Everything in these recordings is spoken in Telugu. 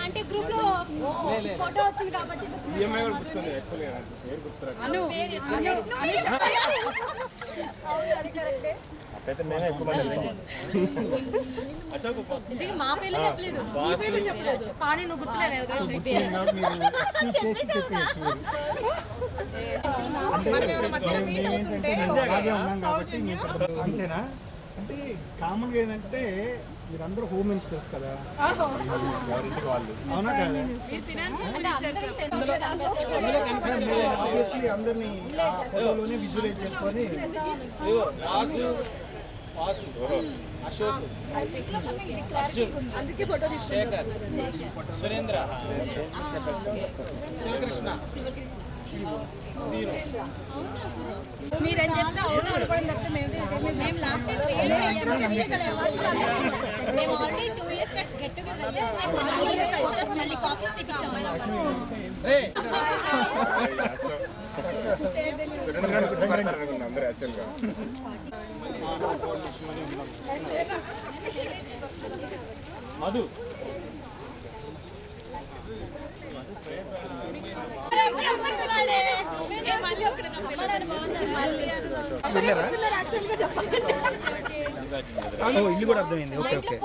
అంటే గ్రూప్ లో ఫోటో వచ్చింది కాబట్టి మా పేర్లు చెప్పలేదు, మీ పేర్లు చెప్పలేదు. పాని నువ్వు గుర్తులేదు. అంతేనా? అంటే కామన్గా ఏంటంటే మీరందరూ హోమ్ మినిస్టర్స్ కదా, అవునా కదా? ఆబ్వియస్లీ అందరినీ ఫోటోలోనే విజువలైజ్ చేసుకొని అశోక్, శేఖర్, సురేంద్ర, శివకృష్ణ, మీరేం చెప్తా మేము లాస్ట్ టైం క్రియేట్ అయ్యాము. మేము already 2 years back get together అయ్యాము. ఫోటోస్ మళ్ళీ కాపీస్ తెప్పించాము. మధు ఇల్లు కూడా అర్థమైంది. Okay okay.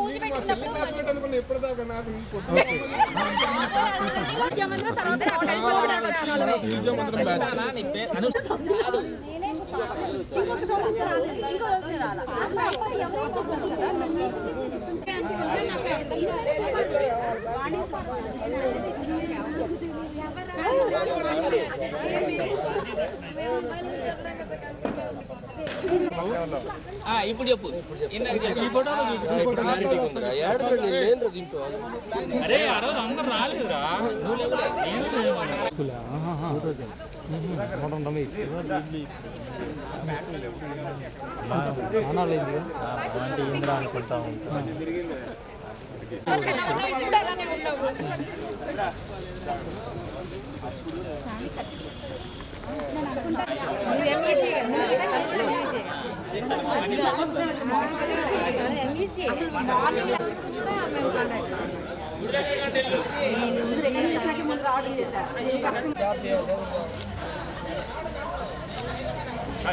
ఇప్పుడు చెప్పు. ఈ ఫోటోలో అరే ఆ రోజు అందరు రాలేదురా. అనుకుంటా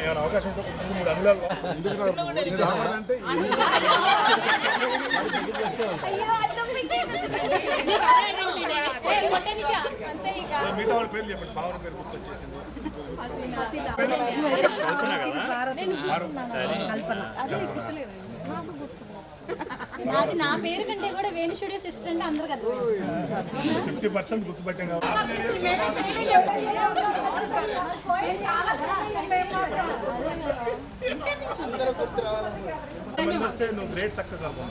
ఏమైనా అవకాశం 3 అంగుళాలు అంటే మిగతా వాళ్ళ పేర్లు చెప్పండి. బావ పేరు గుర్తొచ్చేసింది. నాది నా పేరు కంటే కూడా వేణు స్టూడియో సిస్టర్ అంటే అందరు కదా 50% గుర్తుపట్టాం కాబట్టి గ్రేట్ సక్సెస్ నాకు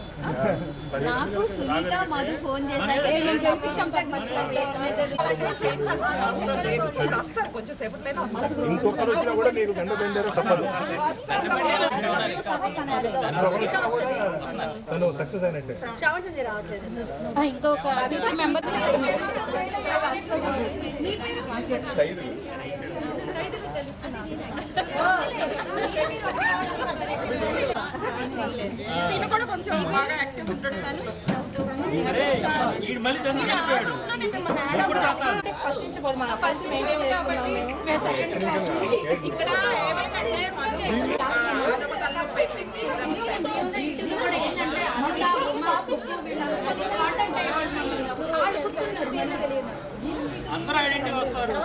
సునీత మధు ఫోన్ చేశారు. ఇంకొకరు వచ్చినా కూడా నీకు గంట బయలుదేరో తప్పదు. సక్సెస్ అయినట్టే. ఇంకొక మెంబర్ కూడా కొంచెం బాగా యాక్టివ్ ఉంటాడు. ఫస్ట్ నుంచి పోదు మన ఫస్ట్ మెయింటైన్ చేస్తున్నాం. సెకండ్ క్లాస్ నుంచి ఇక్కడ ఏమైందంటే అందరూ ఐడెంటిటీ వస్తారు.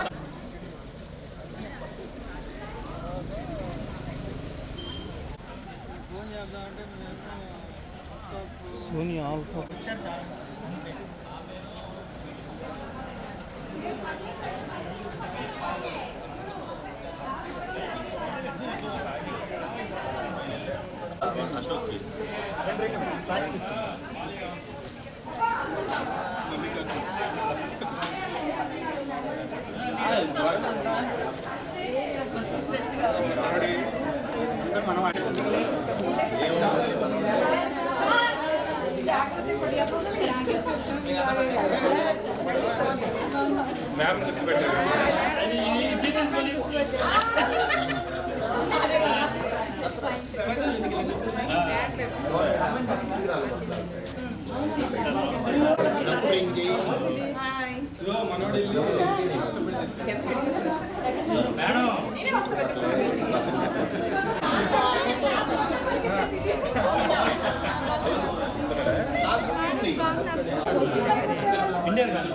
అశోక్కి మ్యామ్ గుర్తుపెట్టారు. ఇండియా కాదు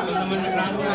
కొంతమంది ప్రాంతీయ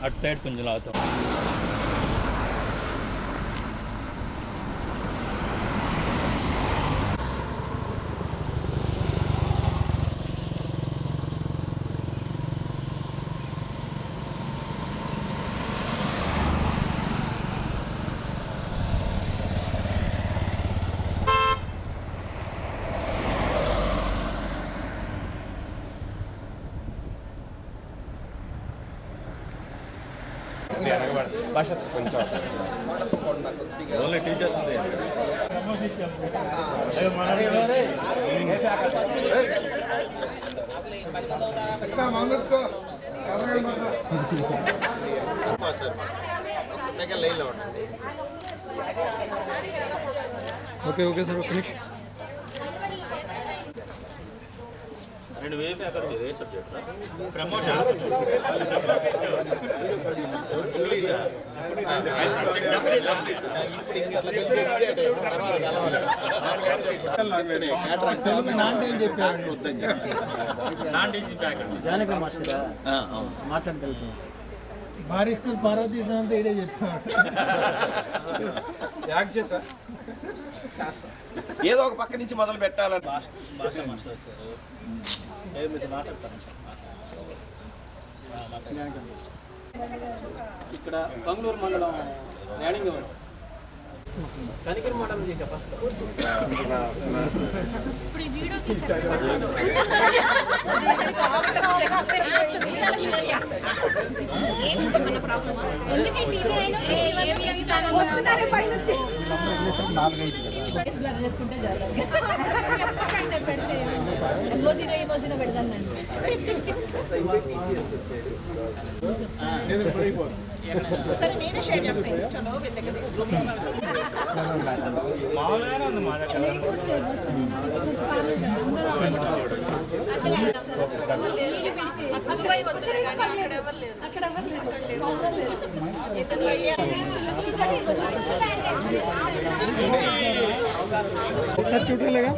అటు సైడ్ కొంచెం లాగుతాం. భాష కొంచెం ఓన్లీ టీచర్స్ ఉంది. సెకండ్ లైన్లో ఉంటుంది. Okay okay sir finish. రెండు వేలు అక్కడ ఏ subject promotion జానక master మాట్లాడగలుగుతాం. Barrister Parvateesam అంతా ఇడే చెప్పాడు. యాక్ట్ చేసా ఏదో ఒక పక్క నుంచి మొదలు పెట్టాలని భాష మాస్టర్ మాట్లాడతాను. ఇక్కడ బంగళూరు మండలం ర్యాడింగ్ కనికిరి మండలం చేసా ఫస్ట్. ఇప్పుడు ఈ వీడియో తీసారు ఎమోజీలో పెడతానండి. సరే నేనే షేర్ చేస్తాను ఇన్స్టాలో వీళ్ళ దగ్గర తీసుకుని. ఒకసారి చూడలేగా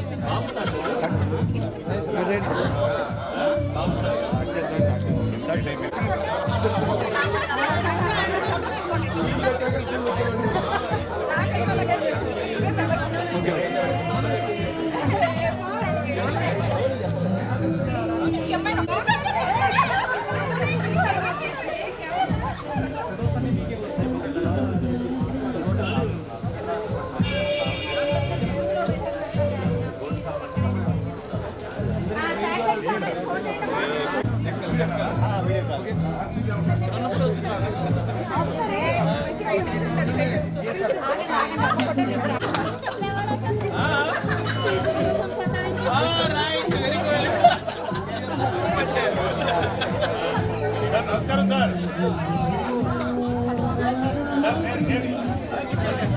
సార్ నమస్కారం సార్.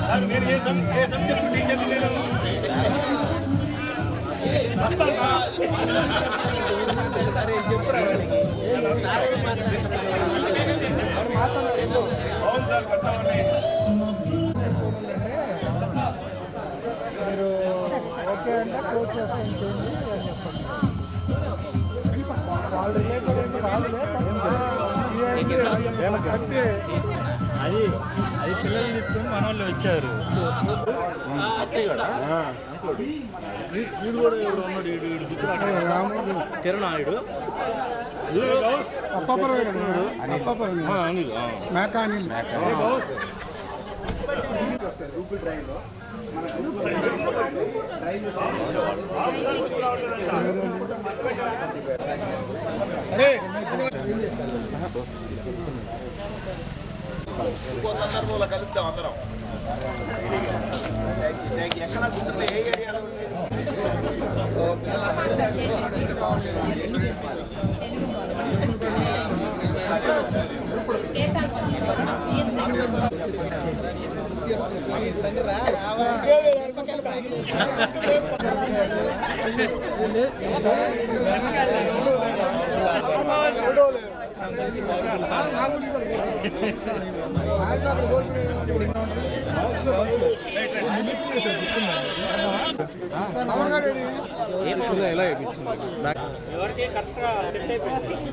సార్ మీరు ఏ సబ్జెక్ట్ టీచర్ నేను అవును సార్ కట్టామండి. మీరు ఓకే అంటే క్లోజ్ చేస్తాం వాళ్ళ రిలేటెడ్ ఏంటి వాళ్ళే అది పిల్లలు తీసుకొని మన వాళ్ళు వచ్చారు. వీడు కూడా ఎవరు ఉన్నాడు, వీడు తిరునాయుడు అనిల్ మేక అనిల్ ఇంకో సందర్భంలో కలుద్దాం అందరం. ఎక్కడ గుంటూరులో ఏ ఏరియాలో ఎవరికి కరెక్ట్గా సెట్ అయిపోయింది.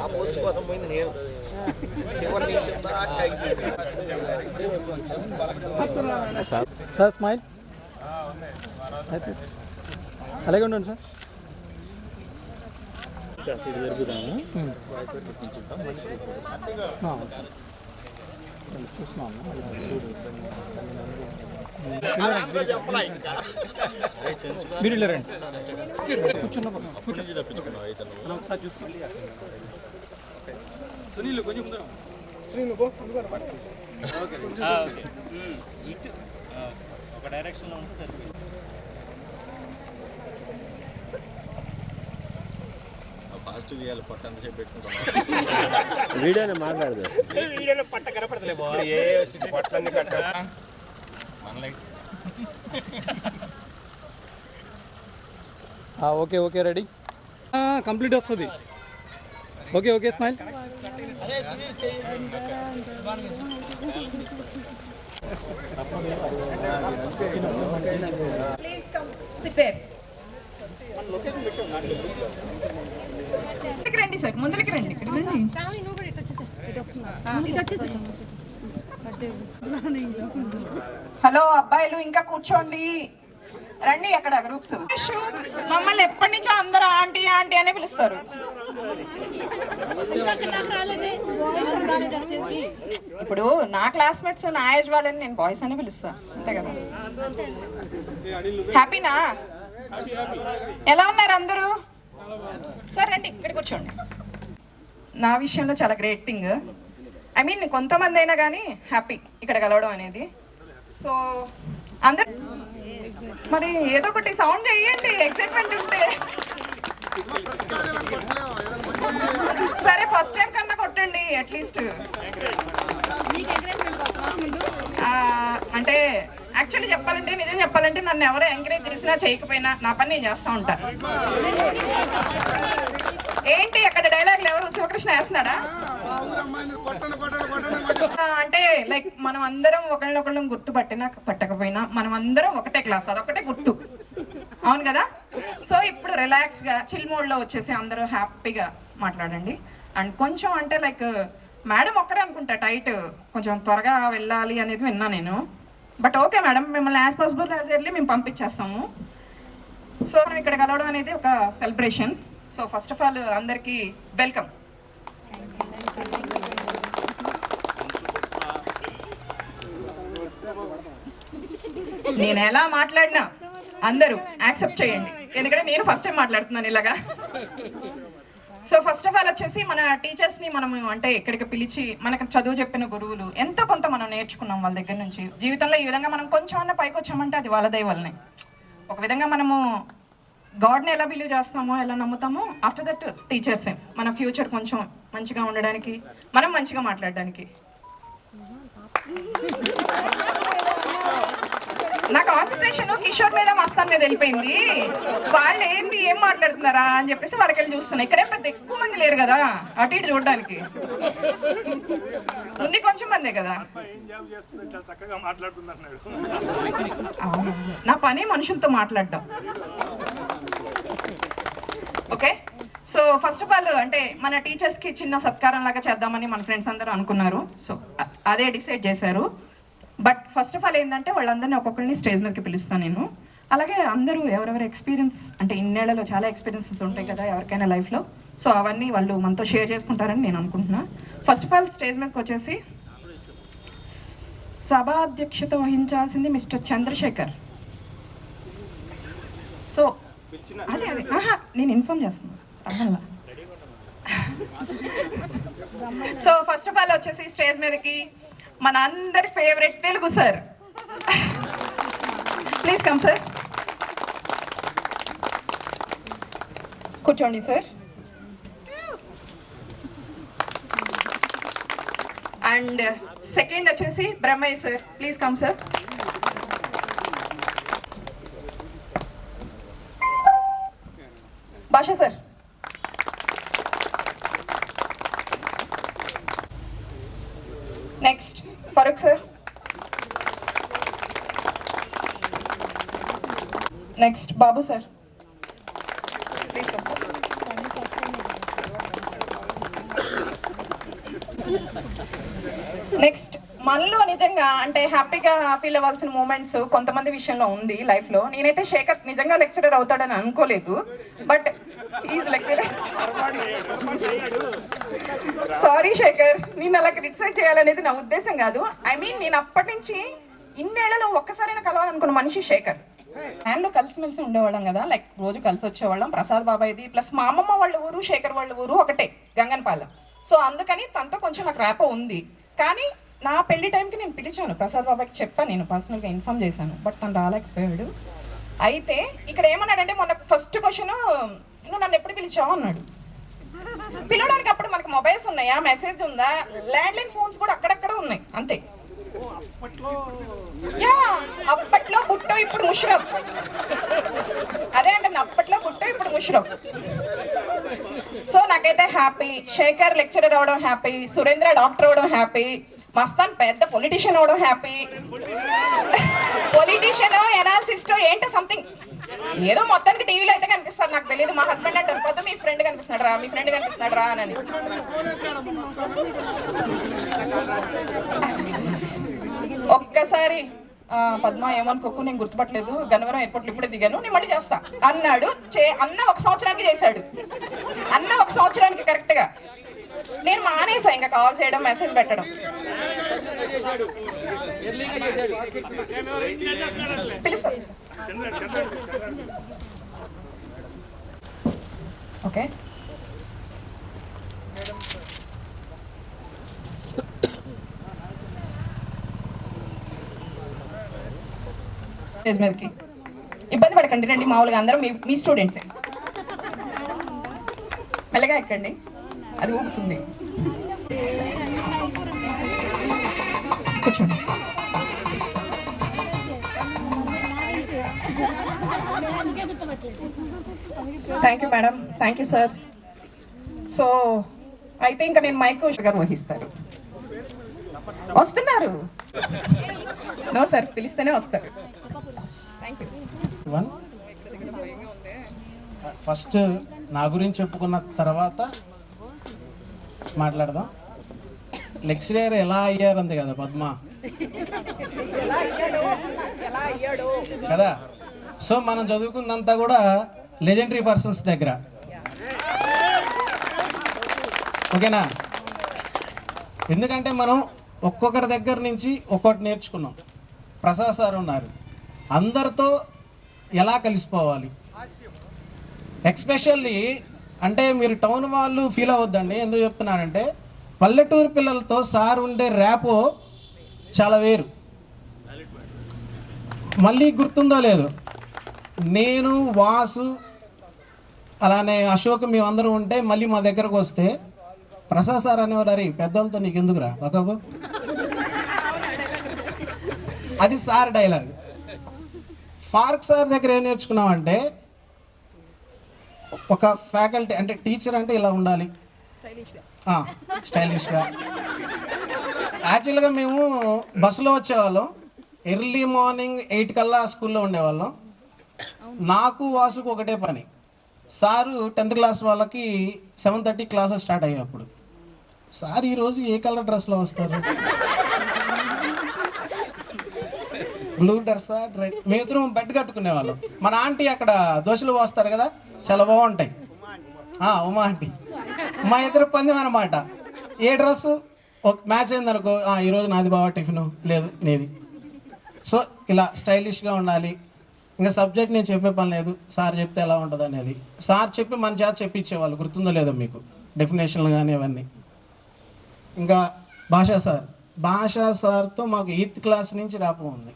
ఆ పోస్ట్ కోసం పోయింది నేను. చివరి నిమిషం సార్ స్మైల్ అలాగే ఉండండి సార్. చూస్తున్నాను మీరు వెళ్ళారండి సునీల్ కొంచెం ముందు ఇటు ఒక డైరెక్షన్లో ఉంటే సరిపోయింది. ఫాస్ట్ తీయాలి, పట్ట అంతసేపు పెట్టుకుంటాం. వీడియోనే మాట్లాడదు. వీడియోలో పట్ట కనపడతలే బాబు. ఏ వచ్చింది పట్టన్ని కట్ట మన lights okay okay ready complete వస్తుంది. Okay okay smile. Please come, sit there. రండి సార్, ముందరికి రండి, ఇక్కడ రండి. హలో అబ్బాయిలు ఇంకా కూర్చోండి, రండి. అక్కడ గ్రూప్స్ మమ్మల్ని ఎప్పటి నుంచో అందరూ ఆంటీ ఆంటీ అనే పిలుస్తారు. ఇప్పుడు నా క్లాస్మేట్స్ నా ఏజ్ వాళ్ళని నేను బాయ్స్ అని పిలుస్తా, అంతే కదా. హ్యాపీనా? ఎలా ఉన్నారు అందరూ? సరే రండి, ఇక్కడ కూర్చోండి. నా విషయంలో చాలా గ్రేట్ థింగ్, ఐ మీన్ కొంతమంది అయినా కానీ హ్యాపీ ఇక్కడ కలవడం అనేది. సో అందరు మరి ఏదో ఒకటి సౌండ్ చేయండి, ఎక్సైట్మెంట్ ఉంటే. సరే ఫస్ట్ టైం కన్నా కొట్టండి అట్లీస్ట్. అంటే యాక్చువల్లీ చెప్పాలంటే, నిజం చెప్పాలంటే నన్ను ఎవరు ఎంకరేజ్ చేసినా చేయకపోయినా నా పని నేను చేస్తూ ఉంటా. ఏంటి అక్కడ డైలాగులు ఎవరు శివకృష్ణ వేస్తున్నాడా? అంటే లైక్ మనం అందరం ఒకళ్ళనొకళ్ళం గుర్తు పట్టకపోయినా మనం అందరం ఒకటే క్లాస్, అదొకటే గుర్తు, అవును కదా. సో ఇప్పుడు రిలాక్స్గా చిల్ మోడ్లో వచ్చేసి అందరూ హ్యాపీగా మాట్లాడండి. అండ్ కొంచెం అంటే లైక్ మేడం ఒక్కరే అనుకుంటా టైట్, కొంచెం త్వరగా వెళ్ళాలి అనేది విన్నా నేను. బట్ ఓకే మేడం, మిమ్మల్ని యాజ్ పాసిబుల్ యాజ్ ఎర్లీ మేము పంపించేస్తాము. సో మనం ఇక్కడ కలవడం అనేది ఒక celebration. So first of all అందరికీ వెల్కమ్. నేను ఎలా మాట్లాడినా అందరూ యాక్సెప్ట్ చేయండి, ఎందుకంటే నేను ఫస్ట్ టైం మాట్లాడుతున్నాను ఇలాగా. సో ఫస్ట్ ఆఫ్ ఆల్ వచ్చేసి మన టీచర్స్ని మనం అంటే ఇక్కడికి పిలిచి మనకు చదువు చెప్పిన గురువులు ఎంతో కొంత మనం నేర్చుకున్నాం వాళ్ళ దగ్గర నుంచి. జీవితంలో ఈ విధంగా మనం కొంచెం అన్న పైకి వచ్చామంటే అది వాళ్ళ దయ వల్లనే. ఒక విధంగా మనము గాడ్ని ఎలా బిలీవ్ చేస్తామో, ఎలా నమ్ముతామో, ఆఫ్టర్ దట్ టీచర్సే మన ఫ్యూచర్ కొంచెం మంచిగా ఉండడానికి, మనం మంచిగా మాట్లాడడానికి. నా కాన్సన్ట్రేషన్ కిషోర్ మీద మస్తాన్ మీద వెళ్ళిపోయింది. వాళ్ళు ఏంటి ఏం మాట్లాడుతున్నారా అని చెప్పేసి వాళ్ళకి వెళ్ళి చూస్తున్నా. ఇక్కడేం పెద్ద ఎక్కువ మంది లేరు కదా అటు ఇటు చూడడానికి, ఉంది కొంచెం మందే కదా. అవును, నా పని మనుషులతో మాట్లాడడం. Okay, so first of all అంటే మన టీచర్స్కి చిన్న సత్కారం లాగా చేద్దామని మన ఫ్రెండ్స్ అందరూ అనుకున్నారు. సో అదే డిసైడ్ చేశారు. బట్ ఫస్ట్ ఆఫ్ ఆల్ ఏంటంటే వాళ్ళందరినీ ఒక్కొక్కరిని స్టేజ్ మీదకి పిలుస్తాను నేను. అలాగే అందరూ ఎవరెవరి ఎక్స్పీరియన్స్ అంటే ఇన్నేళ్లలో చాలా ఎక్స్పీరియన్సెస్ ఉంటాయి కదా ఎవరికైనా లైఫ్లో. సో అవన్నీ వాళ్ళు మనతో షేర్ చేసుకుంటారని నేను అనుకుంటున్నా. ఫస్ట్ ఆఫ్ ఆల్ స్టేజ్ మీదకి వచ్చేసి సభా అధ్యక్షత వహించాల్సింది మిస్టర్ చంద్రశేఖర్. సో అదే నేను ఇన్ఫార్మ్ చేస్తున్నాను అర్థంలా. సో ఫస్ట్ ఆఫ్ ఆల్ వచ్చేసి స్టేజ్ మీదకి మన అందరి favourite Telugu sir, please come sir. కూర్చోండి సార్. అండ్ సెకండ్ వచ్చేసి Brahmayya sir, please come sir. Basha sir. Next Farooq sir. Next Babu sir, please come sir. Next మనలో నిజంగా అంటే హ్యాపీగా ఫీల్ అవ్వాల్సిన మూమెంట్స్ కొంతమంది విషయంలో ఉంది లైఫ్లో. నేనైతే శేఖర్ నిజంగా లెక్చరర్ అవుతాడని అనుకోలేదు, but is lecturer. Sorry Shekhar, నేను అలా క్రిటిసైజ్ చేయాలనేది నా ఉద్దేశం కాదు. ఐ మీన్ నేను అప్పటి నుంచి ఇన్నేళ్లలో ఒక్కసారైనా కలవాలనుకున్న మనిషి శేఖర్. ఫ్యాన్లో కలిసిమెలిసి ఉండేవాళ్ళం కదా, లైక్ రోజు కలిసి వచ్చేవాళ్ళం. ప్రసాద్ బాబాయ్ది ప్లస్ మా అమ్మమ్మ వాళ్ళ ఊరు శేఖర్ వాళ్ళ ఊరు ఒకటే, గంగన్పాలెం. సో అందుకని తనతో కొంచెం నాకు ర్యాపో ఉంది. కానీ నా పెళ్లి టైంకి నేను పిలిచాను, ప్రసాద్ బాబాయ్కి చెప్పాను, నేను పర్సనల్గా ఇన్ఫార్మ్ చేశాను, బట్ తను రాలేకపోయాడు. అయితే ఇక్కడ ఏమన్నాడంటే మొన్న ఫస్ట్ క్వశ్చన్, నువ్వు నన్ను ఎప్పుడు పిలిచావు అన్నాడు. పిలవడానికి అప్పుడు మనకు మొబైల్స్ ఉన్నాయా, మెసేజ్ ఉందా, ల్యాండ్లైన్ ఫోన్స్ కూడా అక్కడక్కడ ఉన్నాయి అంతే. యా అప్పట్లో బుట్టో ఇప్పుడు ముషరఫ్. అదే అంటే అప్పట్లో బుట్టో ఇప్పుడు ముషరఫ్. సో నాకైతే హ్యాపీ. శేఖర్ లెక్చరర్ అవడం హ్యాపీ, సురేంద్ర డాక్టర్ అవడం హ్యాపీ, మస్తాన్ పెద్ద పొలిటీషియన్ అవడం హ్యాపీ. పొలిటీషియన్ ఎనాలిసిస్ట్ ఏంటో సంథింగ్ ఏదో మొత్తానికి టీవీలో అయితే కనిపిస్తారు, నాకు తెలియదు. మా హస్బెండ్ అంటారు పోతే మీ ఫ్రెండ్ కనిపిస్తున్నాడు రా, మీ ఫ్రెండ్ కనిపిస్తున్నాడు రా అని. ఒక్కసారి పద్మ ఏమనుకోకు, నేను గుర్తుపట్టలేదు, గన్నవరం ఎయిర్పోర్ట్లో ఇప్పుడే దిగాను, నేను మళ్ళీ చేస్తా అన్నాడు. అన్న ఒక సంవత్సరానికి చేశాడు, అన్న ఒక సంవత్సరానికి కరెక్ట్గా. నేను మానేసా ఇంకా కాల్ చేయడం, మెసేజ్ పెట్టడం. పిలుస్తా. ఓకే మీదకి ఇబ్బంది పడకండి, రండి. మామూలుగా అందరం మీ స్టూడెంట్సే. మెల్లగా ఎక్కండి, అది ఊగుతుంది. కూర్చోండి. Thank you madam, thank you sir. So అయితే ఇంకా నేను మైక్ గారు వహిస్తారు. వస్తున్నారు? నో సార్, పిలిస్తేనే వస్తారు. Thank you. ఫస్ట్ నా గురించి చెప్పుకున్న తర్వాత మాట్లాడదాం. లెక్చరర్ ఎలా అయ్యారంది కదా పద్మ కదా. సో మనం చదువుకున్నంతా కూడా లెజెండరీ పర్సన్స్ దగ్గర, ఓకేనా? ఎందుకంటే మనం ఒక్కొక్కరి దగ్గర నుంచి ఒక్కొక్కటి నేర్చుకున్నాం. ప్రసాద్ సార్ ఉన్నారు. అందరితో ఎలా కలిసిపోవాలి, ఎక్స్పెషల్లీ అంటే మీరు టౌన్ వాళ్ళు ఫీల్ అవ్వద్దండి. ఎందుకు చెప్తున్నానంటే పల్లెటూరు పిల్లలతో సార్ ఉండే ర్యాపో చాలా వేరు. మళ్ళీ గుర్తుందో లేదో, నేను వాసు అలానే అశోక్ మేమందరం ఉంటే మళ్ళీ మా దగ్గరకు వస్తే ప్రసాద్ సార్ అనేవారు, అరే పెద్దోళ్ళతో నీకు ఎందుకురా బాబు, అది సార్ డైలాగ్. ఫారూక్ సార్ దగ్గర ఏం నేర్చుకున్నామంటే ఒక ఫ్యాకల్టీ అంటే టీచర్ అంటే ఇలా ఉండాలి, స్టైలిష్గా. యాక్చువల్గా మేము బస్సులో వచ్చేవాళ్ళం, ఎర్లీ మార్నింగ్ 8 కల్లా స్కూల్లో ఉండేవాళ్ళం. నాకు వాసుకు ఒకటే పని, సారు 10th క్లాస్ వాళ్ళకి 7:30 క్లాసెస్ స్టార్ట్ అయ్యాయి. అప్పుడు సార్ ఈరోజు ఏ కలర్ డ్రెస్లో వస్తారు, బ్లూ డ్రెస్సా రెడ్, మేమిద్దరం బెడ్ కట్టుకునేవాళ్ళం. మన ఆంటీ అక్కడ దోశలు పోస్తారు కదా, చాలా బాగుంటాయి, ఉమా ఆంటీ. మా ఇద్దరు పందెం అనమాట, ఏ డ్రెస్సు ఒక మ్యాచ్ అయిందనుకో, ఈరోజు నాది బాగా టిఫిన్ లేదు నీది. సో ఇలా స్టైలిష్గా ఉండాలి. ఇంకా సబ్జెక్ట్ నేను చెప్పే పని లేదు, సార్ చెప్తే ఎలా ఉంటుంది అనేది. సార్ చెప్పి మన చేత చెప్పించేవాళ్ళు, గుర్తుందో లేదో మీకు, డెఫినేషన్లు కానీ అవన్నీ. ఇంకా భాషా సార్తో మాకు 8th క్లాస్ నుంచి ర్యాపో ఉంది.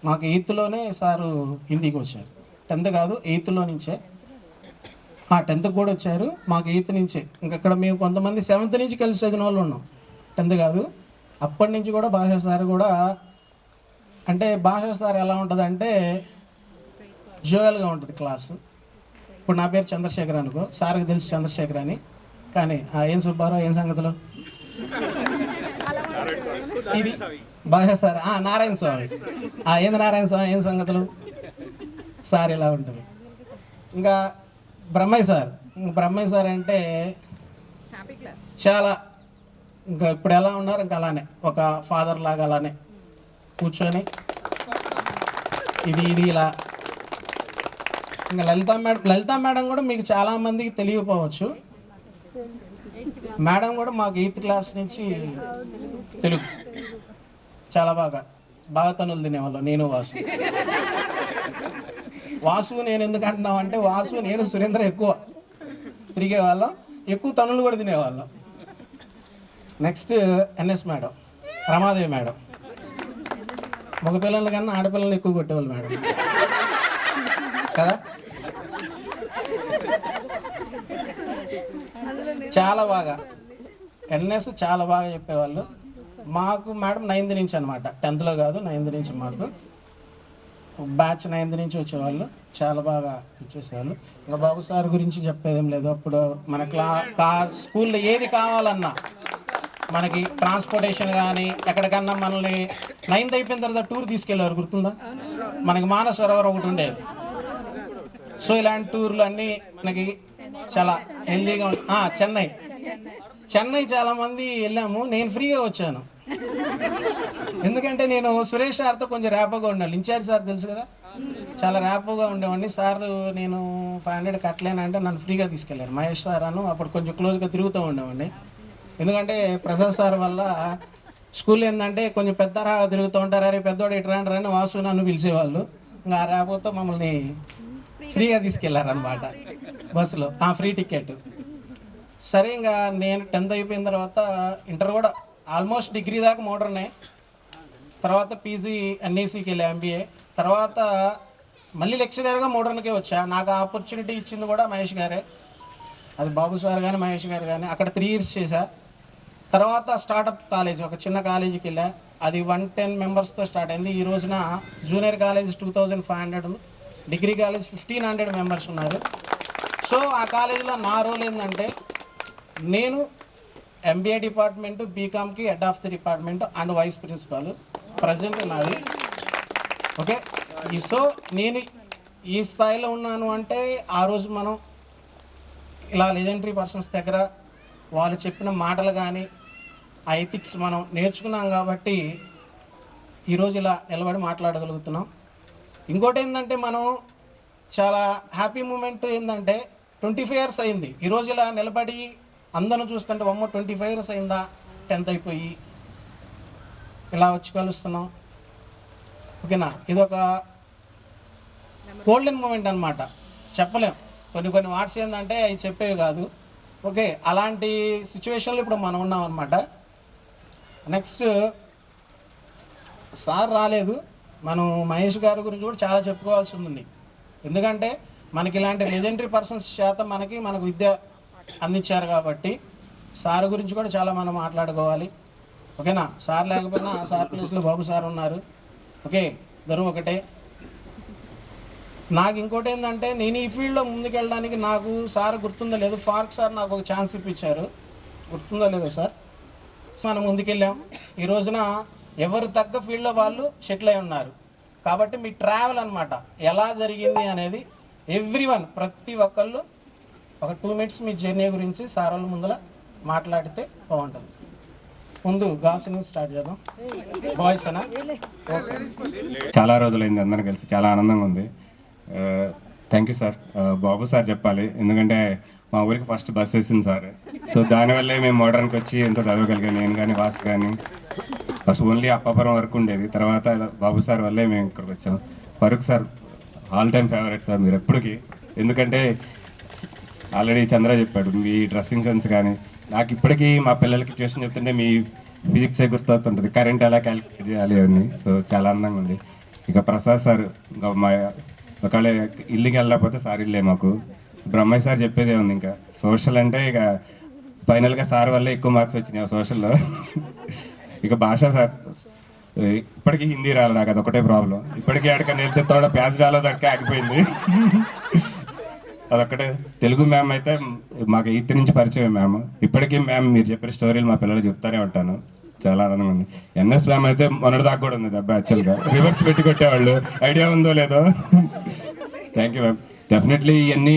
మాకు 8thలోనే సారు హిందీకి వచ్చారు, 10th కాదు 8thలో నుంచే. 10th కూడా వచ్చారు, మాకు 8th నుంచే. ఇంకక్కడ మేము కొంతమంది 7th నుంచి కలిసి చదివిన వాళ్ళు ఉన్నాం, 10th కాదు. అప్పటి నుంచి కూడా భాషా సార్ కూడా, అంటే భాషా సార్ ఎలా ఉంటుంది అంటే జోయల్గా ఉంటుంది క్లాసు. ఇప్పుడు నా పేరు చంద్రశేఖర్ అనుకో, సార్కి తెలుసు చంద్రశేఖర్ అని, కానీ ఏం సుబ్బారావు ఏం సంగతులు, ఇది భాషా సార్ నారాయణ స్వామి, ఏంది నారాయణ స్వామి ఏం సంగతులు, సార్ ఇలా ఉంటుంది. ఇంకా బ్రహ్మయ్య సార్ అంటే చాలా, ఇంకా ఇప్పుడు ఎలా ఉన్నారు ఇంకా అలానే, ఒక ఫాదర్ లాగా అలానే కూర్చొని ఇది ఇలా. ఇంకా లలిత మేడం కూడా మీకు చాలామందికి తెలియకపోవచ్చు, మేడం కూడా మాకు 8th క్లాస్ నుంచి తెలుగు చాలా బాగా తనులు తినేవాళ్ళం. నేను వాసు నేను ఎందుకు అంటున్నాం అంటే, వాసు నేను సురేంద్ర ఎక్కువ తిరిగేవాళ్ళం, ఎక్కువ తనులు కూడా తినేవాళ్ళం. Next NS madam, Ramadevi madam, మగ పిల్లల కన్నా ఆడపిల్లలు ఎక్కువ కొట్టేవాళ్ళు మేడం కదా. చాలా బాగా NS చాలా బాగా చెప్పేవాళ్ళు. మాకు మేడం 9th నుంచి అనమాట, 10thలో కాదు 9th నుంచి మాకు బ్యాచ్ 9th నుంచి వచ్చేవాళ్ళు, చాలా బాగా ఇచ్చేసేవాళ్ళు. ఇంకా బాబు సార్ గురించి చెప్పేదేం లేదు. అప్పుడు మన స్కూల్లో ఏది కావాలన్నా మనకి ట్రాన్స్పోర్టేషన్ కానీ ఎక్కడికన్నా మనల్ని 9th అయిపోయిన తర్వాత టూర్ తీసుకెళ్ళేవారు, గుర్తుందా? మనకి మానసరోవర్ ఒకటి ఉండేది. సో ఇలాంటి టూర్లు అన్నీ మనకి చాలా హెల్దీగా చెన్నై చాలామంది వెళ్ళాము. నేను ఫ్రీగా వచ్చాను, ఎందుకంటే నేను సురేష్ సార్తో కొంచెం ర్యాపోగా ఉండాలి. ఇన్ఛార్జ్ సార్ తెలుసు కదా, చాలా ర్యాపోగా ఉండేవాడిని. సార్ నేను 500 కట్టలేనంటే నన్ను ఫ్రీగా తీసుకెళ్ళారు. మహేష్ సార్ అప్పుడు కొంచెం క్లోజ్గా తిరుగుతూ ఉండేవాడిని. ఎందుకంటే ప్రసాద్ సార్ వల్ల స్కూల్ ఏంటంటే కొంచెం పెద్దరా తిరుగుతూ ఉంటారు, అరే పెద్దోడు ఇటు రండి వాసు నన్ను పిలిచేవాళ్ళు. ఇంకా ర్యాపోతో మమ్మల్ని ఫ్రీగా తీసుకెళ్లారనమాట బస్సులో, ఫ్రీ టికెట్. సరే ఇంకా నేను 10th అయిపోయిన తర్వాత ఇంటర్ కూడా ఆల్మోస్ట్ డిగ్రీ దాకా మోడర్నే. తర్వాత పీజీ NECకి వెళ్ళా, MBA. తర్వాత మళ్ళీ లెక్చరర్గా మోడర్న్కే వచ్చా. నాకు ఆపర్చునిటీ ఇచ్చింది కూడా మహేష్ గారే, అది బాబు సార్ కానీ మహేష్ గారు కానీ. అక్కడ 3 years చేశా. తర్వాత స్టార్టప్ కాలేజ్, ఒక చిన్న కాలేజీకి వెళ్ళా. అది 110 మెంబర్స్తో స్టార్ట్ అయింది. ఈ రోజున junior college 2500, degree college 1500 members ఉన్నారు. సో ఆ కాలేజీలో నా రోల్ ఏంటంటే, నేను MBA డిపార్ట్మెంట్, బీకామ్కి head of the department and vice principal present నాది. ఓకే, సో నేను ఈ స్థాయిలో ఉన్నాను అంటే ఆ రోజు మనం ఇలా లెజెండరీ పర్సన్స్ దగ్గర వాళ్ళు చెప్పిన మాటలు కానీ ఆ ఎథిక్స్ మనం నేర్చుకున్నాం కాబట్టి ఈరోజు ఇలా నిలబడి మాట్లాడగలుగుతున్నాం. ఇంకోటి ఏంటంటే, మనం చాలా హ్యాపీ మూమెంట్ ఏంటంటే 25 years అయింది. ఈరోజు ఇలా నిలబడి అందరూ చూస్తుంటే 25 years అయిందా 10th అయిపోయి ఇలా వచ్చి కలుస్తున్నాం. ఓకేనా, ఇది ఒక గోల్డెన్ మూమెంట్ అనమాట, చెప్పలేం. కొన్ని వాట్స్ ఏంటంటే అవి చెప్పేవి కాదు. ఓకే, అలాంటి సిచ్యువేషన్లో ఇప్పుడు మనం ఉన్నాం అనమాట. నెక్స్ట్ సార్ రాలేదు, మనం మహేష్ గారి గురించి కూడా చాలా చెప్పుకోవాల్సి ఉంది. ఎందుకంటే మనకి ఇలాంటి లెజెండరీ పర్సన్స్ చేత మనకు విద్య అందించారు కాబట్టి సార్ గురించి కూడా చాలా మనం మాట్లాడుకోవాలి. ఓకేనా, సార్ లేకపోయినా సార్ ప్లేస్లో బాబు సార్ ఉన్నారు. ఓకే, ఇద్దరు ఒకటే. నాకు ఇంకోటి ఏంటంటే నేను ఈ ఫీల్డ్లో ముందుకెళ్ళడానికి నాకు సార్ గుర్తుందో లేదు, ఫారూక్ సార్ నాకు ఒక ఛాన్స్ ఇప్పించారు, గుర్తుందో లేదో సార్. మనం ముందుకెళ్ళాం. ఈ రోజున ఎవరు తగ్గ ఫీల్డ్లో వాళ్ళు సెటిల్ అయి ఉన్నారు. కాబట్టి మీ ట్రావెల్ అనమాట ఎలా జరిగింది అనేది ఎవ్రీవన్ ప్రతి ఒక్కళ్ళు ఒక 2 minutes మీ జర్నీ గురించి సార్ వాళ్ళ ముందర మాట్లాడితే బాగుంటుంది. ముందు గర్ల్స్ నుంచి స్టార్ట్ చేద్దాం. బాయ్స్ అనా? చాలా రోజులైంది అందరం కలిసి, చాలా ఆనందంగా ఉంది. Thank you sir. Babu sir చెప్పాలి, ఎందుకంటే మా ఊరికి ఫస్ట్ బస్ వేసింది సార్. సో దానివల్లే మేము మోడర్న్కి వచ్చి ఎంతో చదవగలిగాం. నేను కానీ వాసు కానీ ఫస్ట్ ఓన్లీ అప్పాపురం వరకు ఉండేది, తర్వాత బాబు సార్ వల్లే మేము ఇక్కడికి వచ్చాం. Farooq sir all time favourite sir మీరు ఎప్పటికీ. ఎందుకంటే ఆల్రెడీ చంద్ర చెప్పాడు, మీ డ్రెస్సింగ్ సెన్స్ కానీ నాకు ఇప్పటికీ మా పిల్లలకి ట్యూషన్ చెప్తుంటే మీ ఫిజిక్సే గుర్తొస్తుంటుంది, కరెంట్ ఎలా క్యాలిక్యులేట్ చేయాలి అని. సో చాలా ఆనందంగా ఉంది. ఇక ప్రసాద్ సార్, ఇంకా మా ఒకవేళ ఇల్లుకి వెళ్ళకపోతే సార్ ఇల్లే మాకు. బ్రహ్మయ్య సార్ చెప్పేదే ఉంది, ఇంకా సోషల్ అంటే ఇక ఫైనల్గా సార్ వల్లే ఎక్కువ మార్క్స్ వచ్చినాయి సోషల్లో. ఇక భాషా సార్, ఇప్పటికీ హిందీ రాలి, నాకు అదొకటే ప్రాబ్లం. ఇప్పటికీ ఎక్కడికైనా వెళ్తే తోడ ప్యాస్ డాలో దక్క ఆగిపోయింది, అదొక్కటే. తెలుగు మ్యామ్ అయితే మాకు 8th నుంచి పరిచయం మ్యామ్. ఇప్పటికీ మ్యామ్ మీరు చెప్పిన స్టోరీలు మా పిల్లలు చెప్తానే ఉంటాను, చాలా ఆనందంగా ఉంది. ఎన్ఎస్ మ్యామ్ అయితే మొన్నటి దాకా కూడా ఉంది దెబ్బ, యాక్చువల్గా రివర్స్ పెట్టి కొట్టేవాళ్ళు, ఐడియా ఉందో లేదో. Thank you ma'am. డెఫినెట్లీ ఇవన్నీ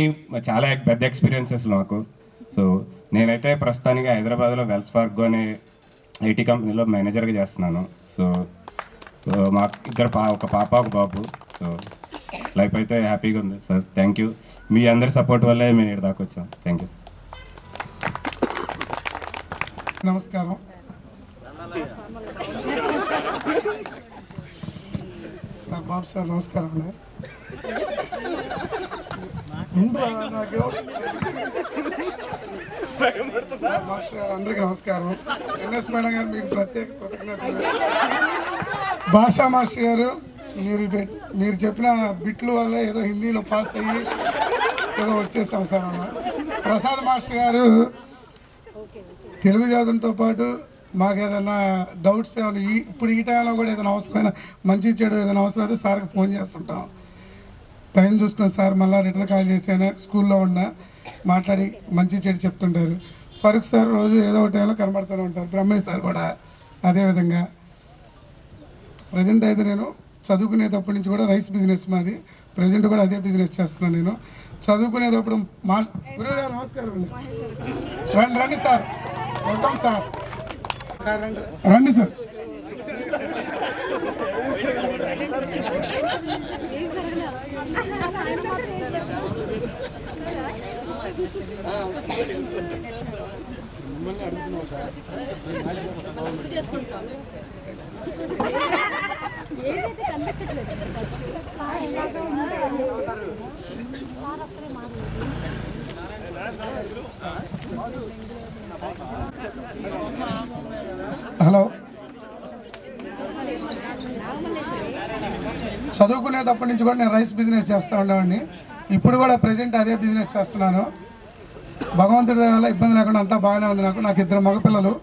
చాలా పెద్ద ఎక్స్పీరియన్సెస్ మాకు. సో నేనైతే ప్రస్తుతానికి హైదరాబాద్లో వెల్స్ ఫార్గో అనే ఐటీ కంపెనీలో మేనేజర్గా చేస్తున్నాను. సో మాకు ఒక పాప ఒక బాబు. సో లైఫ్ అయితే హ్యాపీగా ఉంది సార్. థ్యాంక్ యూ, మీ అందరి సపోర్ట్ వల్లే మేము ఇక్కడ దాకా వచ్చాం. Thank you sir. నమస్కారం. సార్ బాబు సార్ నమస్కారం. సార్ మాస్టర్ గారు అందరికీ నమస్కారం. ఎన్ఎస్ మేడం గారు మీకు ప్రత్యేక కృతజ్ఞతలు. భాషా మాస్టర్ గారు, మీరు చెప్పిన బిట్లు వల్ల ఏదో హిందీలో పాస్ అయ్యి ఏదో వచ్చేసాం సార్ అన్న. ప్రసాద్ మాస్టర్ గారు తెలుగు చదువుతో పాటు మాకు ఏదైనా డౌట్స్ ఏమైనా ఇప్పుడు ఈ టైంలో కూడా ఏదైనా అవసరమైన మంచి చెడు ఏదైనా అవసరం అయితే సార్కి ఫోన్ చేస్తుంటాం. టైం చూసుకుని సార్ మళ్ళీ రిటర్న్ కాల్ చేసైనా స్కూల్లో ఉన్నా మాట్లాడి మంచి చెడు చెప్తుంటారు. ఫరూక్ సార్ రోజు ఏదో ఒక టైంలో కనబడుతూనే ఉంటారు. బ్రహ్మయ్య సార్ కూడా అదేవిధంగా. ప్రజెంట్ అయితే నేను చదువుకునేటప్పటి నుంచి కూడా రైస్ బిజినెస్ మాది, ప్రజెంట్ కూడా అదే బిజినెస్ చేస్తున్నాను. నేను చదువుకునేటప్పుడు గురువు గారు నమస్కారం అండి. రండి సార్, వెల్కమ్ సార్. రండి సార్. హలో. చదువుకునేటప్పటి నుంచి కూడా నేను రైస్ బిజినెస్ చేస్తూ ఉండేవాడిని. ఇప్పుడు కూడా ప్రజెంట్ అదే బిజినెస్ చేస్తున్నాను. భగవంతుడి వల్ల ఇబ్బంది లేకుండా అంతా బాగానే ఉంది. నాకు 2 మగపిల్లలు.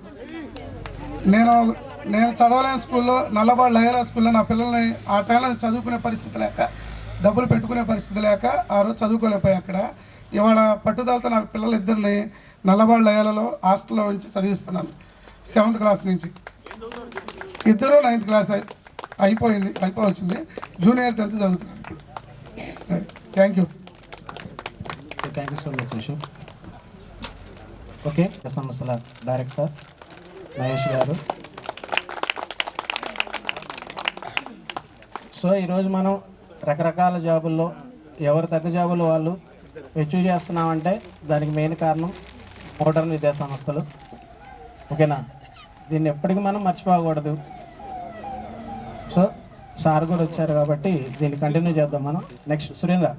నేను చదవలేని స్కూల్లో, నల్లబాడు లయలా స్కూల్లో నా పిల్లల్ని ఆ టైంలో చదువుకునే పరిస్థితి లేక, డబ్బులు పెట్టుకునే పరిస్థితి లేక ఆ రోజు చదువుకోలేకపోయా అక్కడ. ఇవాళ పట్టుదలతో నా పిల్లలిద్దరిని నల్లబాడు లయలలో హాస్టల్లో నుంచి చదివిస్తున్నాను. 7th క్లాస్ నుంచి. ఇద్దరు 9th క్లాస్ అయిపోవచ్చింది. జూనియర్ 10th చదువుతున్నాను ఇప్పుడు. Thank you. Thank you so much Yashu. Okay, సంస్థల డైరెక్టర్ మహేష్ గారు. సో ఈరోజు మనం రకరకాల జాబుల్లో ఎవరు తగ్గ జాబులు వాళ్ళు అచీవ్ చేస్తున్నామంటే దానికి మెయిన్ కారణం మోడర్న్ విద్యా సంస్థలు. ఓకేనా, దీన్ని ఎప్పటికీ మనం మర్చిపోకూడదు. సో సార్ కూడా వచ్చారు కాబట్టి దీన్ని కంటిన్యూ చేద్దాం మనం. నెక్స్ట్ సురేంద్ర.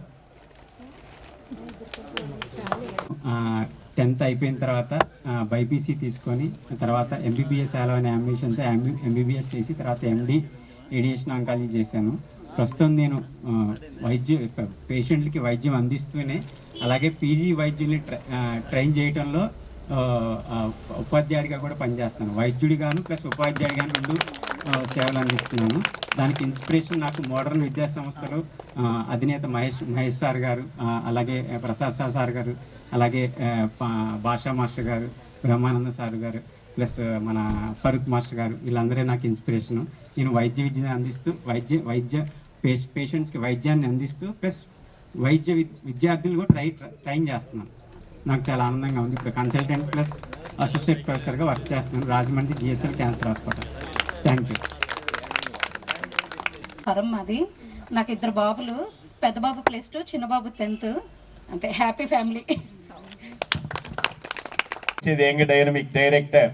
10th అయిపోయిన తర్వాత బైపీసీ తీసుకొని తర్వాత ఎంబీబీఎస్ అలా అనే అంబిషన్తో ఎంబీబీఎస్ చేసి తర్వాత ఎండి రేడియేషన్ ఆంకాలజీ చేశాను. ప్రస్తుతం నేను పేషెంట్లకి వైద్యం అందిస్తూనే అలాగే పీజీ వైద్యుల్ని ట్రైన్ చేయడంలో ఉపాధ్యాయుడిగా కూడా పనిచేస్తాను. వైద్యుడిగాను ప్లస్ ఉపాధ్యాయుడిగాను 2 సేవలు అందిస్తున్నాను. దానికి ఇన్స్పిరేషన్ నాకు మోడర్న్ విద్యా సంస్థలు అధినేత మహేష్ సార్ గారు, అలాగే ప్రసాద్ సార్ గారు, అలాగే భాషా మాస్టర్ గారు, బ్రహ్మానంద సార్ గారు, ప్లస్ మన ఫరూక్ మాస్టర్ గారు, వీళ్ళందరే నాకు ఇన్స్పిరేషను. నేను వైద్య విద్యను అందిస్తూ పేషెంట్స్కి వైద్యాన్ని అందిస్తూ ప్లస్ విద్యార్థులు కూడా ట్రైన్ చేస్తున్నాను. నాకు చాలా ఆనందంగా ఉంది. ఇప్పుడు కన్సల్టెంట్ ప్లస్ అసోసియేట్ ప్రొఫెసర్గా వర్క్ చేస్తున్నాను Rajahmundry GSL cancer hospital. Thank you. మాది నాకు 2 బాబులు, పెద్ద బాబు +2, చిన్న బాబు 10th. అంతే, happy family. Young dynamic director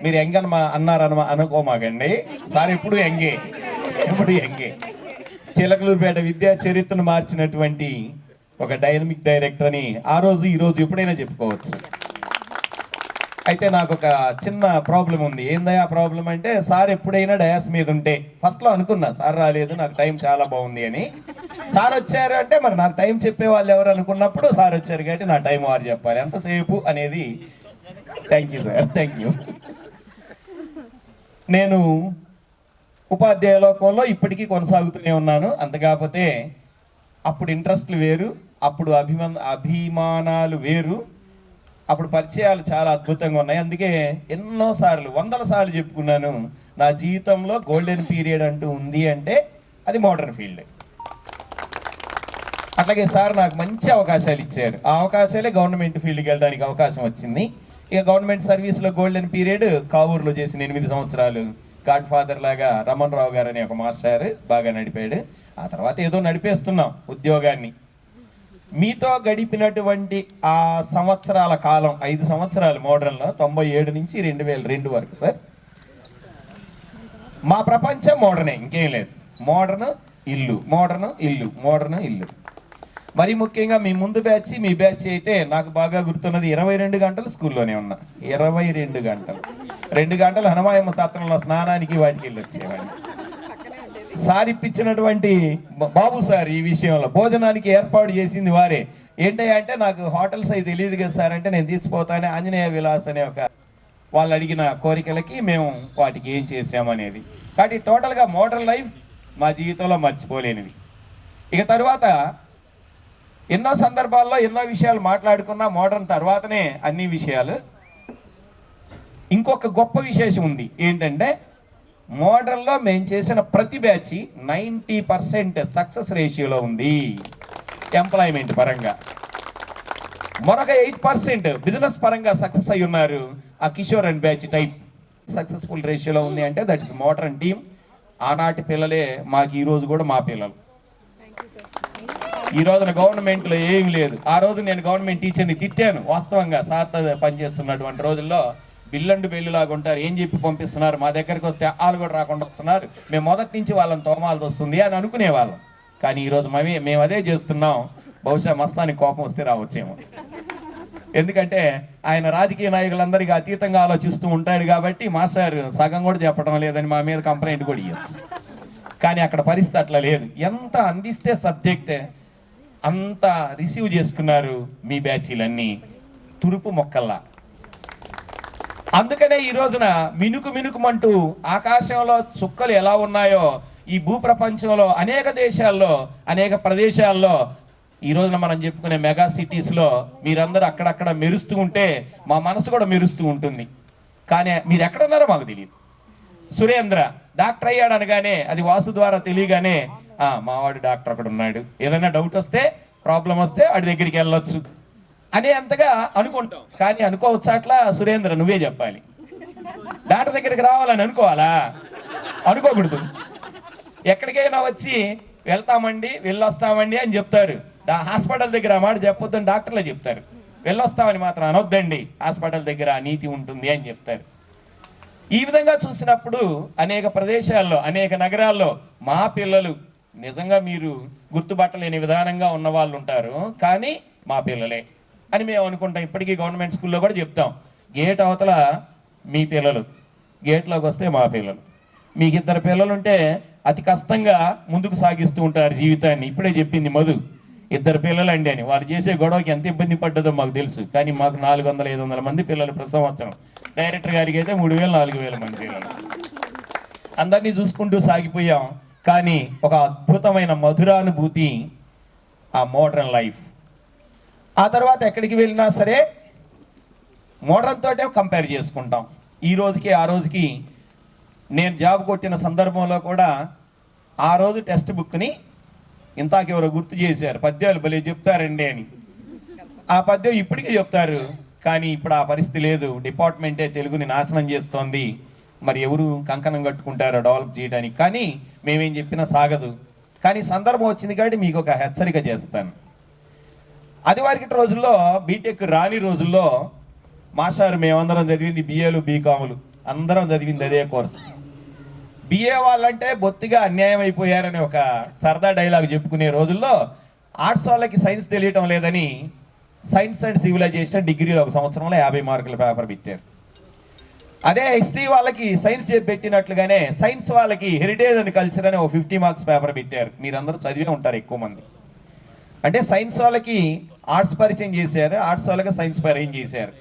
మీరు యంగ్ అని అన్నారని అనుకోమాకండి. సార్ ఎప్పుడు యంగే, ఎప్పుడు యంగే. చిలకలూరుపేట విద్యా చరిత్రను మార్చినటువంటి ఒక డైనమిక్ డైరెక్టర్ అని ఆ రోజు ఈ రోజు ఎప్పుడైనా చెప్పుకోవచ్చు. అయితే నాకు ఒక చిన్న ప్రాబ్లం ఉంది. ఏందయ్యా ప్రాబ్లం అంటే, సార్ ఎప్పుడైనా డయాస్ మీద ఉంటే ఫస్ట్లో అనుకున్నా సార్ రాలేదు, నాకు టైం చాలా బాగుంది అని. సార్ వచ్చారు అంటే మరి నాకు టైం చెప్పే వాళ్ళు ఎవరు అనుకున్నప్పుడు సార్ వచ్చారు కాబట్టి నా టైం వారు చెప్పాలి ఎంతసేపు అనేది. Thank you sir, thank you. నేను ఉపాధ్యాయ లోకంలో ఇప్పటికీ కొనసాగుతూనే ఉన్నాను. అంత కాకపోతే అప్పుడు ఇంట్రెస్ట్లు వేరు, అప్పుడు అభిమానాలు వేరు, అప్పుడు పరిచయాలు చాలా అద్భుతంగా ఉన్నాయి. అందుకే ఎన్నోసార్లు 100 సార్లు చెప్పుకున్నాను, నా జీవితంలో గోల్డెన్ పీరియడ్ అంటూ ఉంది అంటే అది మోడర్న్ ఫీల్డ్. అట్లాగే సార్ నాకు మంచి అవకాశాలు ఇచ్చారు. ఆ అవకాశాలే గవర్నమెంట్ ఫీల్డ్కి వెళ్ళడానికి అవకాశం వచ్చింది. ఇక గవర్నమెంట్ సర్వీస్లో గోల్డెన్ పీరియడ్ కావూరులో చేసిన 8 సంవత్సరాలు. గాడ్ ఫాదర్ లాగా రమణ్ రావు గారు అనే ఒక మాస్టర్ బాగా నడిపాడు. ఆ తర్వాత ఏదో నడిపేస్తున్నాం ఉద్యోగాన్ని. మీతో గడిపినటువంటి ఆ సంవత్సరాల కాలం 5 సంవత్సరాలు మోడర్న్లో 97 నుంచి 2002 వరకు సార్, మా ప్రపంచం మోడర్నే, ఇంకేం లేదు. మోడర్న్ ఇల్లు, మోడర్న్ ఇల్లు, మోడర్న్ ఇల్లు. మరి ముఖ్యంగా మీ ముందు బ్యాచ్, మీ బ్యాచ్ అయితే నాకు బాగా గుర్తున్నది 22 గంటలు స్కూల్లోనే ఉన్నా. 22 గంటలు, 2 గంటలు హనుమాయమ్మ సత్రంలో స్నానానికి వాటికి వెళ్ళి వచ్చేవాడిని. సార్ ఇప్పించినటువంటి బాబు సార్ ఈ విషయంలో భోజనానికి ఏర్పాటు చేసింది వారే. ఏంటంటే నాకు హోటల్స్ అయితే తెలియదు కదా సార్ అంటే, నేను తీసిపోతానే ఆంజనేయ విలాస్ అనే ఒక వాళ్ళు అడిగిన కోరికలకి మేము వాటికి ఏం చేసామనేది. కాబట్టి టోటల్గా మోడర్న్ లైఫ్ మా జీవితంలో మర్చిపోలేనివి. ఇక తర్వాత ఎన్నో సందర్భాల్లో ఎన్నో విషయాలు మాట్లాడుకున్నా మోడర్న్ తర్వాతనే అన్ని విషయాలు. ఇంకొక గొప్ప విశేషం ఉంది ఏంటంటే, మోడర్న్లో మేము చేసిన ప్రతి బ్యాచ్ 90% సక్సెస్ రేషియోలో ఉంది ఎంప్లాయ్మెంట్ పరంగా. మరొక 8% బిజినెస్ పరంగా సక్సెస్ అయి ఉన్నారు. ఆ Kishore and batch type successful రేషియోలో ఉంది అంటే దట్ ఇస్ మోడర్న్ టీమ్. ఆనాటి పిల్లలే మాకు ఈరోజు కూడా మా పిల్లలు. ఈ రోజున గవర్నమెంట్లో ఏమి లేదు. ఆ రోజు నేను గవర్నమెంట్ టీచర్ని తిట్టాను వాస్తవంగా. సార్తో పనిచేస్తున్నటువంటి రోజుల్లో బిల్లండు బెల్లులాగా ఉంటారు, ఏం చెప్పి పంపిస్తున్నారు, మా దగ్గరికి వస్తే వాళ్ళు కూడా రాకుండా వస్తున్నారు, మేము మొదటి నుంచి వాళ్ళని తోమాల్సి వస్తుంది అని అనుకునేవాళ్ళం. కానీ ఈరోజు మేము అదే చేస్తున్నాం. బహుశా మస్తానికి కోపం వస్తే రావచ్చేమో. ఎందుకంటే ఆయన రాజకీయ నాయకులందరికీ అతీతంగా ఆలోచిస్తూ ఉంటాడు కాబట్టి మాస్టర్ సగం కూడా చెప్పడం లేదని మా మీద కంప్లైంట్ కూడా ఇవ్వచ్చు. కానీ అక్కడ పరిస్థితి అట్లా లేదు. ఎంత అందిస్తే సబ్జెక్ట్ అంత రిసీవ్ చేసుకున్నారు మీ బ్యాచీలన్నీ తురుపు మొక్కల్లా. అందుకనే ఈ రోజున మినుకుమంటూ ఆకాశంలో చుక్కలు ఎలా ఉన్నాయో ఈ భూప్రపంచంలో అనేక దేశాల్లో అనేక ప్రదేశాల్లో ఈ రోజున మనం చెప్పుకునే మెగా సిటీస్లో మీరందరూ అక్కడక్కడ మెరుస్తూ ఉంటే మా మనసు కూడా మెరుస్తూ ఉంటుంది. కానీ మీరు ఎక్కడున్నారో మాకు తెలియదు. సురేంద్ర డాక్టర్ అయ్యాడు అనగానే అది వాసు ద్వారా తెలియగానే మావాడు డాక్టర్ అక్కడ ఉన్నాడు, ఏదైనా డౌట్ వస్తే ప్రాబ్లం వస్తే వాడి దగ్గరికి వెళ్ళొచ్చు అనే అంతగా అనుకుంటాం. కానీ అనుకోవచ్చు అట్లా సురేంద్ర నువ్వే చెప్పాలి. డాక్టర్ దగ్గరికి రావాలని అనుకోవాలా? అనుకోకూడదు. ఎక్కడికైనా వచ్చి వెళ్తామండి వెళ్ళొస్తామండి అని చెప్తారు. హాస్పిటల్ దగ్గర మాట చెప్పొద్దని డాక్టర్లే చెప్తారు. వెళ్ళొస్తామని మాత్రం అనొద్దండి, హాస్పిటల్ దగ్గర నీతి ఉంటుంది అని చెప్తారు. ఈ విధంగా చూసినప్పుడు అనేక ప్రదేశాల్లో, అనేక నగరాల్లో మా పిల్లలు నిజంగా మీరు గుర్తుపట్టలేని విధానంగా ఉన్న వాళ్ళు ఉంటారు, కానీ మా పిల్లలే అని మేము అనుకుంటాం. ఇప్పటికీ గవర్నమెంట్ స్కూల్లో కూడా చెప్తాం, గేట్ అవతల మీ పిల్లలు, గేట్లోకి వస్తే మా పిల్లలు. మీకు 2 పిల్లలు ఉంటే అతి కష్టంగా ముందుకు సాగిస్తూ ఉంటారు జీవితాన్ని. ఇప్పుడే చెప్పింది మధు, 2 పిల్లలు అండి అని. వాళ్ళు చేసే గొడవకి ఎంత ఇబ్బంది పడ్డదో మాకు తెలుసు. కానీ మాకు 400-500 మంది పిల్లలు ప్రతి సంవత్సరం. డైరెక్టర్ గారికి అయితే 3000-4000 మంది పిల్లలు. అందరినీ చూసుకుంటూ సాగిపోయాం. కానీ ఒక అద్భుతమైన మధురానుభూతి ఆ మోడ్రన్ లైఫ్. ఆ తర్వాత ఎక్కడికి వెళ్ళినా సరే మోడ్రన్ తోటే కంపేర్ చేసుకుంటాం. ఈ రోజుకి ఆ రోజుకి నేను జాబ్ కొట్టిన సందర్భంలో కూడా ఆ రోజు టెక్స్ట్ బుక్ని ఇంతాకెవరో గుర్తు చేశారు, పద్యాలు భలే చెప్తారండి అని. ఆ పద్యం ఇప్పటికీ చెప్తారు, కానీ ఇప్పుడు ఆ పరిస్థితి లేదు. డిపార్ట్మెంటే తెలుగుని నాశనం చేస్తోంది. మరి ఎవరు కంకణం కట్టుకుంటారో డెవలప్ చేయడానికి? కానీ మేమేం చెప్పినా సాగదు. కానీ సందర్భం వచ్చింది కాబట్టి మీకు ఒక హెచ్చరిక చేస్తాను. అది వరకటి రోజుల్లో, బీటెక్ రాని రోజుల్లో మాస్టారు మేమందరం చదివింది బిఏలు బీకాములు, అందరం చదివింది అదే కోర్స్. బిఏ వాళ్ళంటే బొత్తిగా అన్యాయం అయిపోయారని ఒక సరదా డైలాగ్ చెప్పుకునే రోజుల్లో ఆర్ట్స్ వాళ్ళకి సైన్స్ తెలియటం లేదని సైన్స్ అండ్ సివిలైజేషన్ డిగ్రీలో 1 సంవత్సరంలో 50 మార్కుల పేపర్ పెట్టారు. అదే హిస్టరీ వాళ్ళకి సైన్స్ పెట్టినట్లుగానే సైన్స్ వాళ్ళకి హెరిటేజ్ అండ్ కల్చర్ అని 50 మార్క్స్ పేపర్ పెట్టారు. మీరందరూ చదివే ఉంటారు ఎక్కువ మంది. అంటే సైన్స్ వాళ్ళకి ఆర్ట్స్ పరిచయం చేశారు, ఆర్ట్స్ వాళ్ళకి సైన్స్ పరిచయం చేశారు.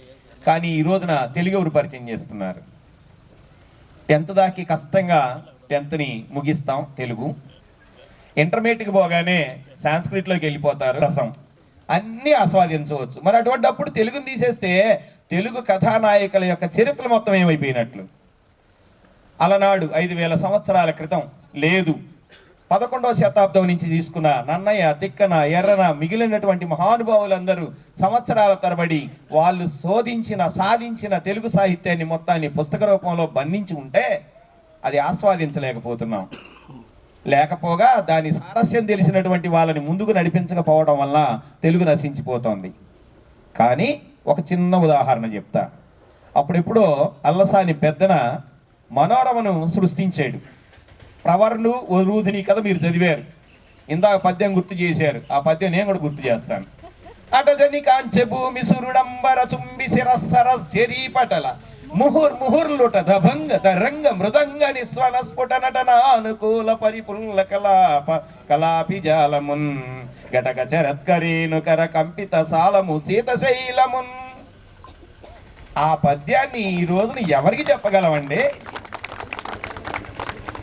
కానీ ఈ రోజున తెలుగు ఎవరు పరిచయం చేస్తున్నారు? 10th దాకా కష్టంగా 10thని ముగిస్తాం తెలుగు. ఇంటర్మీడియట్కి పోగానే సాంస్క్రిట్లోకి వెళ్ళిపోతారు, రసం అన్నీ ఆస్వాదించవచ్చు. మరి అటువంటిప్పుడు తెలుగుని తీసేస్తే తెలుగు కథానాయకుల యొక్క చరిత్ర మొత్తం ఏమైపోయినట్లు? అలనాడు 5000 సంవత్సరాల క్రితం లేదు, 11వ శతాబ్దం నుంచి తీసుకున్న నన్నయ్య, తిక్కన, ఎర్రన, మిగిలినటువంటి మహానుభావులందరూ సంవత్సరాల తరబడి వాళ్ళు సాధించిన తెలుగు సాహిత్యాన్ని మొత్తాన్ని పుస్తక రూపంలో బంధించి ఉంటే అది ఆస్వాదించలేకపోతున్నాం. లేకపోగా దాని సారస్యం తెలిసినటువంటి వాళ్ళని ముందుకు నడిపించకపోవడం వల్ల తెలుగు నశించిపోతోంది. కానీ ఒక చిన్న ఉదాహరణ చెప్తా. అప్పుడెప్పుడో అల్లసాని పెద్దన మనోరమను సృష్టించాడు. ప్రవర్లు వరూధిని కథ మీరు చదివారు, ఇందాక పద్యం గుర్తు చేశారు. ఆ పద్యం నేను కూడా గుర్తు చేస్తాను. అటజని కాంచె భూమి సురుడంబర చుంబి శిరస్సరస్జరీ పటల ముహుర్ముహుర్లుట దభంగ తరంగ మృదంగ నిస్వన స్ఫుట నటన అనుకూల పరిపుల్ల కలాపి జాలమున్ గటక చరత్కరేణుకర కంపిత సాలము శీతశైలమున్. ఆ పద్యాన్ని ఈ రోజున ఎవరికి చెప్పగలమండి?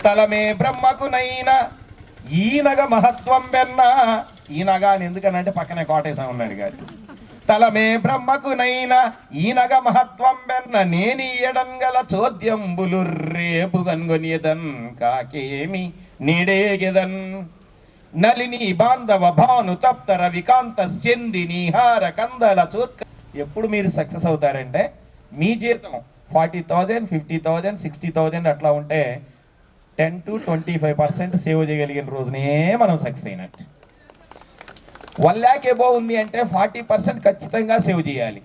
తలమే బ్రహ్మకునైనా ఈనగ మహత్వం వెన్న. ఈనగా అని ఎందుకనంటే పక్కనే కోటేశం ఉన్నాడు కాదు. తలమే బ్రహ్మకునైనా ఈనగ మహత్వం వెన్న నేని ఎడంగల చోద్యంబులు రేపు గన్గొనియదన్ కాకేమి నీడేగెదన్ నలిని బాంధవ భాను తప్తర వికాంత సెంది నీహార కందల చోత్క. ఎప్పుడు మీరు సక్సెస్ అవుతారంటే మీ జీతం 40,000, 50,000, 60,000 అట్లా ఉంటే 10 to 25% సేవ్ చేయగలిగిన రోజునే మనం సక్సెస్ అయినట్టు. 1 lakh ఎబో ఉంది అంటే 40% ఖచ్చితంగా సేవ్ చేయాలి.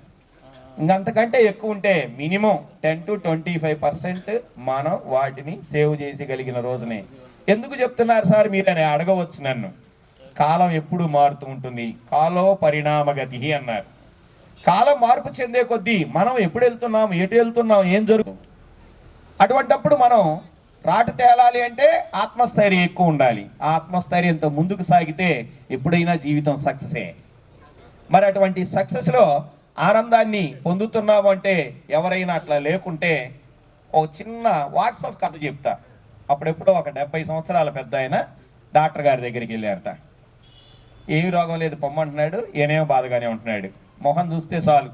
ఇంకంతకంటే ఎక్కువ ఉంటే మినిమం 10 to 25% మనం వాటిని సేవ్ చేయగలిగిన రోజునే. ఎందుకు చెప్తున్నారు సార్ మీరని అడగవచ్చు నన్ను. కాలం ఎప్పుడు మారుతూ ఉంటుంది, కాలో పరిణామగతి అన్నారు. కాలం మార్పు చెందే కొద్దీ మనం ఎప్పుడు వెళ్తున్నాం, ఎటు వెళ్తున్నాం, ఏం జరుగుతుంది, అటువంటప్పుడు మనం రాటు తేలాలి అంటే ఆత్మస్థైర్యం ఎక్కువ ఉండాలి. ఆ ఆత్మస్థైర్యంతో ముందుకు సాగితే ఎప్పుడైనా జీవితం సక్సెసే. మరి అటువంటి సక్సెస్లో ఆనందాన్ని పొందుతున్నాము అంటే ఎవరైనా అట్లా లేకుంటే ఓ చిన్న వాట్సాప్ కథ చెప్తా. అప్పుడెప్పుడో ఒక 70 సంవత్సరాల పెద్ద ఆయన డాక్టర్ గారి దగ్గరికి వెళ్ళారట. ఏమి రోగం లేదు పొమ్మంటున్నాడు, ఏనేమో బాధగానే ఉంటున్నాడు. మొహం చూస్తే చాలు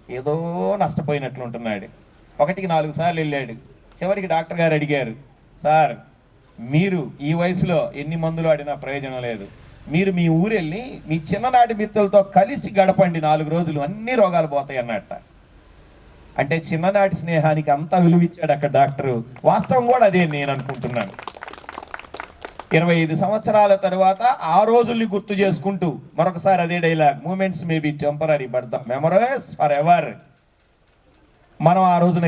ఏదో నష్టపోయినట్లు ఉంటున్నాడు. 1కి 4 సార్లు వెళ్ళాడు. చివరికి డాక్టర్ గారు అడిగారు, సార్ మీరు ఈ వయసులో ఎన్ని మందులు ఆడినా ప్రయోజనం లేదు, మీరు మీ ఊరెళ్ళి మీ చిన్ననాటి మిత్రులతో కలిసి గడపండి 4 రోజులు, అన్ని రోగాలు పోతాయి అన్నట్ట. అంటే చిన్ననాటి స్నేహానికి అంతా విలువిచ్చాడు అక్కడ డాక్టరు. వాస్తవం కూడా అదే నేను అనుకుంటున్నాను. 25 సంవత్సరాల తర్వాత ఆ రోజుల్ని గుర్తు చేసుకుంటూ మరొకసారి అదే dialogue, moments may be temporary but the memories for ever. మనం ఆ రోజున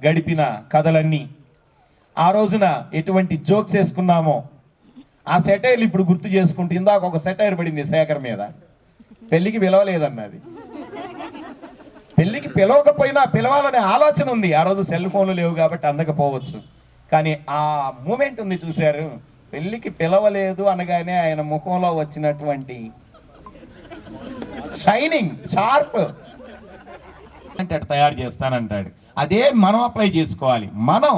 గడిపిన కథలన్నీ, ఆ రోజున ఎటువంటి జోక్స్ వేసుకున్నామో ఆ సెటైర్లు ఇప్పుడు గుర్తు చేసుకుంటూ, ఇందాక ఒక సెటైర్ పడింది శేఖర్ మీద, పెళ్ళికి పిలవలేదన్నది. పెళ్ళికి పిలవకపోయినా పిలవాలనే ఆలోచన ఉంది. ఆ రోజు సెల్ ఫోన్లు లేవు కాబట్టి అందకపోవచ్చు, కానీ ఆ మూమెంట్ ఉంది చూశారు. పెళ్ళికి పిలవలేదు అనగానే ఆయన ముఖంలో వచ్చినటువంటి షైనింగ్, షార్ప్ అంటే తయారు చేస్తానంటాడు. అదే మనం అప్లై చేసుకోవాలి. మనం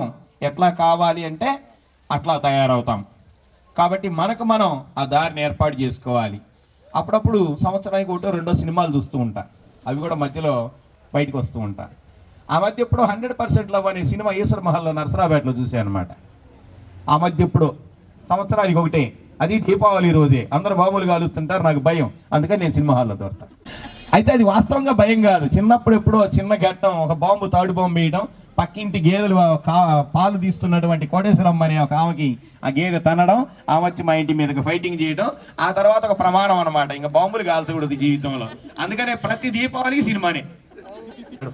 ఎట్లా కావాలి అంటే అట్లా తయారవుతాం. కాబట్టి మనకు మనం ఆ దారిని ఏర్పాటు చేసుకోవాలి. అప్పుడప్పుడు సంవత్సరానికి ఒకటో రెండో సినిమాలు చూస్తూ ఉంటా, అవి కూడా మధ్యలో బయటకు వస్తూ ఉంటా. ఆ మధ్య ఎప్పుడు 100% లవ్ అనే సినిమా ఈశ్వర మహల్లో నర్సరాపేటలో చూసాను అనమాట. ఆ మధ్య ఎప్పుడు సంవత్సరానికి ఒకటే, అది దీపావళి రోజే. అందరూ బాంబులు కాలుస్తుంటారు, నాకు భయం, అందుకని నేను సినిమా హాల్లో దొరుకుతా. అయితే అది వాస్తవంగా భయం కాదు. చిన్నప్పుడు ఎప్పుడో చిన్న ఘట్టం, ఒక బాంబు, తాడు బాంబు వేయడం, పక్కింటి గేదెలు పాలు తీస్తున్నటువంటి కోటేశ్వరమ్మ అనే ఒక ఆమెకి ఆ గేదె తనడం, ఆ వచ్చి మా ఇంటి మీదకి ఫైటింగ్ చేయడం, ఆ తర్వాత ఒక ప్రమాణం అనమాట, ఇంకా బాంబులు కాల్చకూడదు జీవితంలో. అందుకనే ప్రతి దీపావళికి సినిమానే.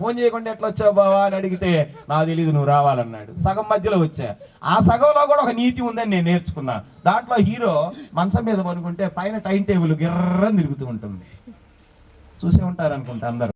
ఫోన్ చేయకుండా ఎట్లా వచ్చావు బావా అని అడిగితే నాకు తెలియదు, నువ్వు రావాలన్నాడు. సగం మధ్యలో వచ్చా. ఆ సగంలో కూడా ఒక నీతి ఉందని నేను నేర్చుకున్నా. దాంట్లో హీరో మంచం మీద పనుకుంటే పైన టైం టేబుల్ గిర్రని తిరుగుతూ ఉంటుంది. చూసే ఉంటారు అనుకుంటా అందరూ.